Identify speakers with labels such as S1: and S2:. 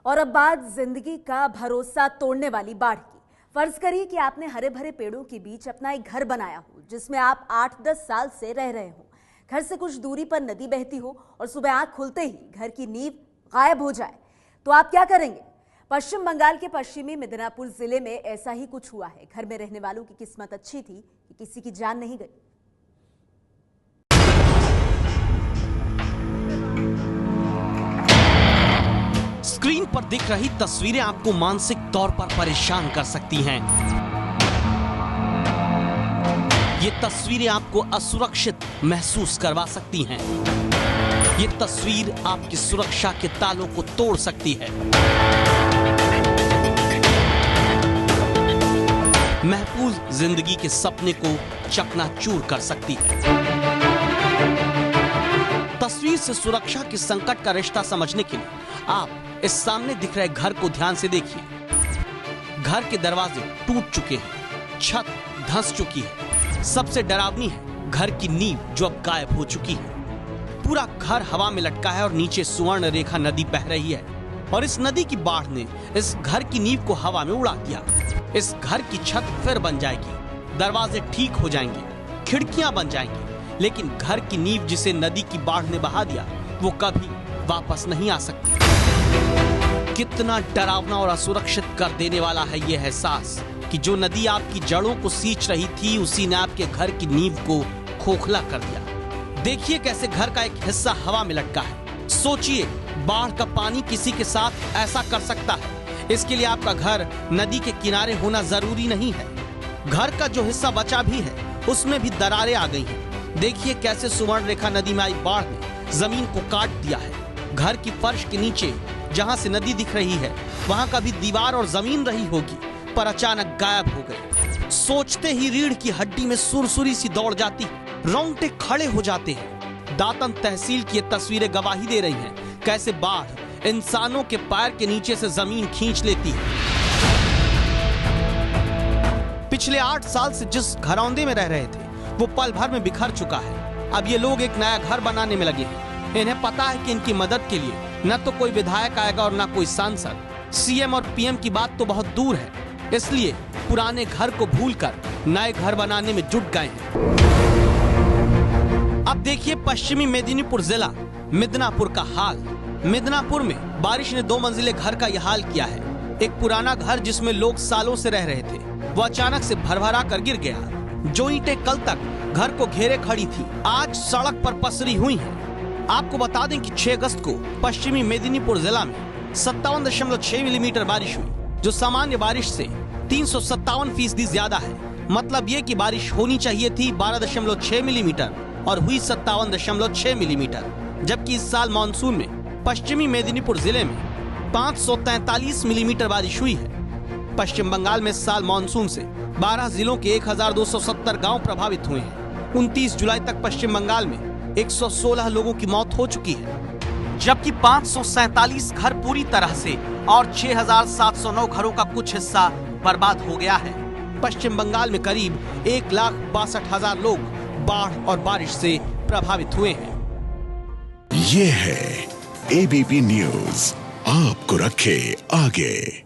S1: और अब बात जिंदगी का भरोसा तोड़ने वाली बाढ़ की। फर्ज करिए कि आपने हरे भरे पेड़ों के बीच अपना एक घर बनाया हो जिसमें आप 8-10 साल से रह रहे हो। घर से कुछ दूरी पर नदी बहती हो और सुबह आंख खुलते ही घर की नींव गायब हो जाए, तो आप क्या करेंगे? पश्चिम बंगाल के पश्चिमी मिदनापुर जिले में ऐसा ही कुछ हुआ है। घर में रहने वालों की किस्मत अच्छी थी कि किसी की जान नहीं गई।
S2: स्क्रीन पर दिख रही तस्वीरें आपको मानसिक तौर पर परेशान कर सकती हैं। ये तस्वीरें आपको असुरक्षित महसूस करवा सकती हैं। ये तस्वीर आपकी सुरक्षा के तालों को तोड़ सकती है। महफूज जिंदगी के सपने को चकनाचूर कर सकती है। तस्वीर से सुरक्षा के संकट का रिश्ता समझने के लिए आप इस सामने दिख रहे घर को ध्यान से देखिए। घर के दरवाजे टूट चुके हैं, छत धंस चुकी है। सबसे डरावनी है घर की नींव जो अब गायब हो चुकी है। पूरा घर हवा में लटका है और नीचे सुवर्ण रेखा नदी बह रही है और इस नदी की बाढ़ ने इस घर की नींव को हवा में उड़ा दिया। इस घर की छत फिर बन जाएगी, दरवाजे ठीक हो जाएंगे, खिड़कियां बन जाएंगी, लेकिन घर की नींव जिसे नदी की बाढ़ ने बहा दिया वो कभी वापस नहीं आ सकती। कितना डरावना और असुरक्षित कर देने वाला है यह एहसास कि जो नदी आपकी जड़ों को सींच रही थी उसी ने आपके घर की नींव को खोखला कर दिया। देखिए कैसे घर का एक हिस्सा हवा में लटका है। सोचिए बाढ़ का पानी किसी के साथ ऐसा कर सकता है। इसके लिए आपका घर नदी के किनारे होना जरूरी नहीं है। घर का जो हिस्सा बचा भी है उसमें भी दरारें आ गई हैं। देखिए कैसे सुवर्ण रेखा नदी में आई बाढ़ ने जमीन को काट दिया है। घर की फर्श के नीचे जहां से नदी दिख रही है वहां कभी दीवार और जमीन रही होगी, पर अचानक गायब हो गई। सोचते ही रीढ़ की हड्डी में सुरसुरी सी दौड़ जाती है, रोंगटे खड़े हो जाते हैं। दातन तहसील की ये तस्वीरें गवाही दे रही हैं कैसे बाढ़ इंसानों के पैर के नीचे से जमीन खींच लेती है। पिछले 8 साल से जिस घरौंदे में रह रहे थे वो पल भर में बिखर चुका है। अब ये लोग एक नया घर बनाने में लगे हैं। इन्हें पता है कि इनकी मदद के लिए न तो कोई विधायक आएगा और न कोई सांसद। सीएम और पीएम की बात तो बहुत दूर है, इसलिए पुराने घर को भूलकर नए घर बनाने में जुट गए हैं। अब देखिए पश्चिमी मेदिनीपुर जिला मिदनापुर का हाल। मिदनापुर में बारिश ने 2 मंजिले घर का यह हाल किया है। एक पुराना घर जिसमें लोग सालों से रह रहे थे वो अचानक से भरभरा कर गिर गया। जो ईंटें कल तक घर को घेरे खड़ी थी आज सड़क पर पसरी हुई हैं। आपको बता दें कि 6 अगस्त को पश्चिमी मेदिनीपुर जिला में 57.6 मिलीमीटर बारिश हुई, जो सामान्य बारिश से 357% ज्यादा है। मतलब ये कि बारिश होनी चाहिए थी 12.6 मिलीमीटर और हुई 57.6 मिलीमीटर। जबकि इस साल मानसून में पश्चिमी मेदिनीपुर जिले में 543 मिलीमीटर बारिश हुई है। पश्चिम बंगाल में इस साल मानसून से 12 जिलों के 1270 गांव प्रभावित हुए हैं। 29 जुलाई तक पश्चिम बंगाल में 116 लोगों की मौत हो चुकी है, जबकि 547 घर पूरी तरह से और 6,709 घरों का कुछ हिस्सा बर्बाद हो गया है। पश्चिम बंगाल में करीब 1,62,000 लोग बाढ़ और बारिश से प्रभावित हुए हैं।
S3: ये है एबीपी न्यूज, आपको रखे आगे।